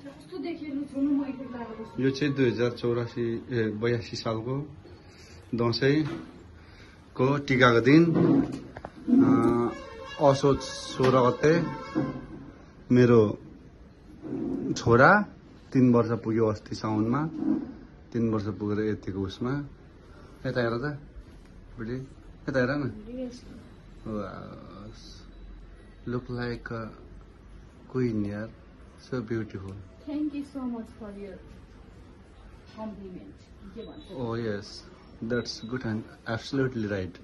यो चाहिँ 2082 सालको दसैँको टिकाको दिन असोज 16 गते मेरो छोरा 3 वर्ष पुग्यो अस्ति साउनमा 3 वर्ष पुगेर यतिको उसमा यता हेर त बुढी यता हेर न look like a queen here, so beautiful. Thank you so much for your compliment. Oh yes, that's good and absolutely right.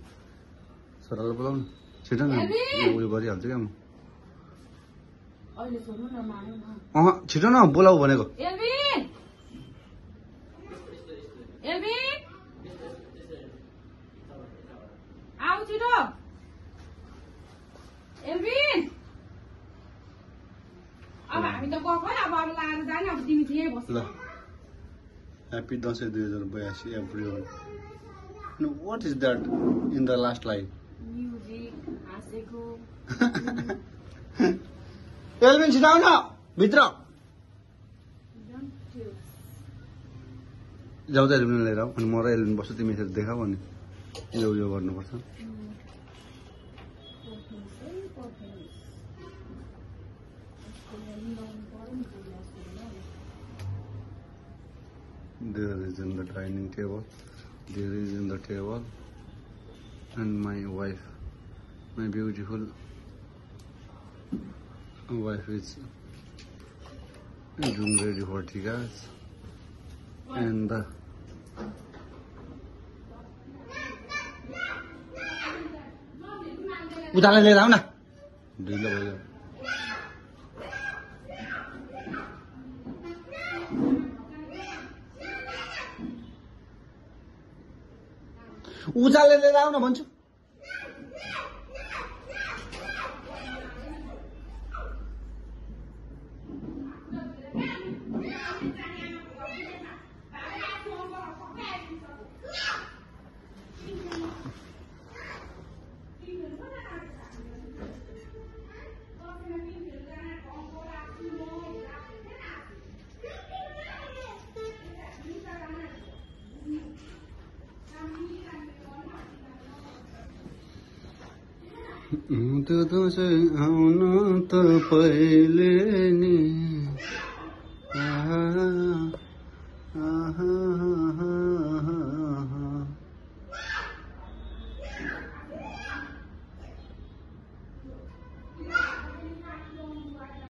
छोरालाई बोलाउनु छिटो न उयो गरिहाल्छु क्या म अहिले सोध्नु न मानौ न छिटो न बोलाऊ भनेको एल्भिन एल्भिन आऊ छिटो एल्भिन अब हामी त गएको नि अब अरू लाएर जाने अब तिमी थिए बस ल happy Dashain 2082 everyone what is that in the last line music हाँसेको एल्भिन छिटो आउन भित्र जाऊ त एल्भिन लिएर आऊ अनि म र एल्भिन बस्छु तिमी यसरी देखाऊ अनि यो गर्नुपर्छ There is in the dining table, there is in the table, and my wife, my beautiful wife is doing ready for tikas, and the उताले लिएर आऊ न ढिलो भयो उचाले लिएर आऊ न भन्छु त्यो दसैँ आउन त पहिले नि